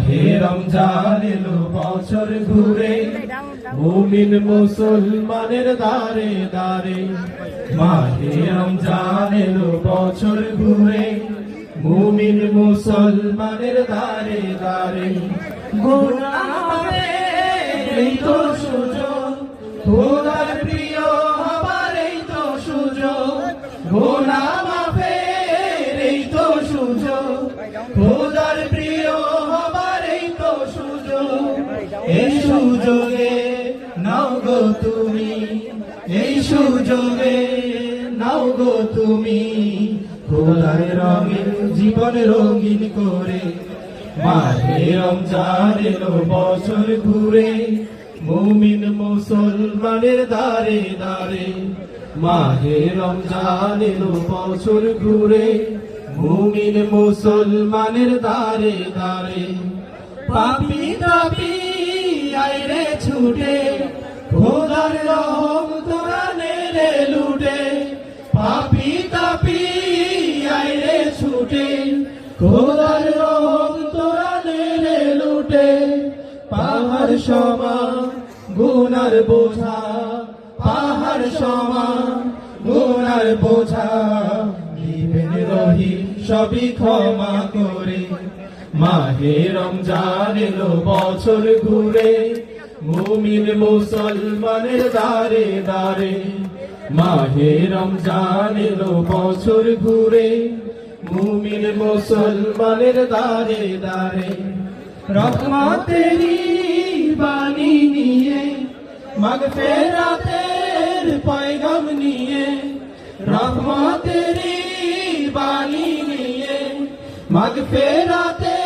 মাহে রমজান এলো বছর ঘুরে, মুমিন মুসলমানের দারে দারে। মাহে রমজান এলো বছর ঘুরে, মুমিন মুসলমানের দারে দারে। গুনাহ মাফের এই তো সুযোগ, খোদার প্রিয় হবার এই তো সুযোগ। গুনাহ মাফের এই তো সুযোগ, খোদার প্রিয় হবার এই তো সুযোগ। এই সুযোগে নাও গো তুমি, এই সুযোগে নাও গো তুমি, খোদার রঙিন জীবন রঙিন করে। মাহে রমজান এলো বছর ঘুরে, মুমিন মুসলমানের দারে দারে। মাহে রমজান এলো বছর ঘুরে, মুমিন মুসলমানের দারে দারে। পাপী তাপী আইরে ছুটে, খোদার রহম তোরা নেড়ে লুটে। পাপী তাপী আইরে ছুটে, খোদার রহম তোরা নেড়ে লুটে। পাহাড় সমান গুনার বোঝা, পাহাড় সমান গুনার বোঝা, দিবেন রহিম সবই ক্ষমা করে। মাহে রমজান এলো বছর ঘুরে, মুমিন মুসলমানের দারে দারে। মাহে রমজান এলো বছর ঘুরে, মুমিন মুসলমানের দারে দারে। রহমতেরি বাণী নিয়ে, মাগফিরাতের পয়গাম নিয়ে। রহমতেরি বাণী নিয়ে, মাগফিরাতের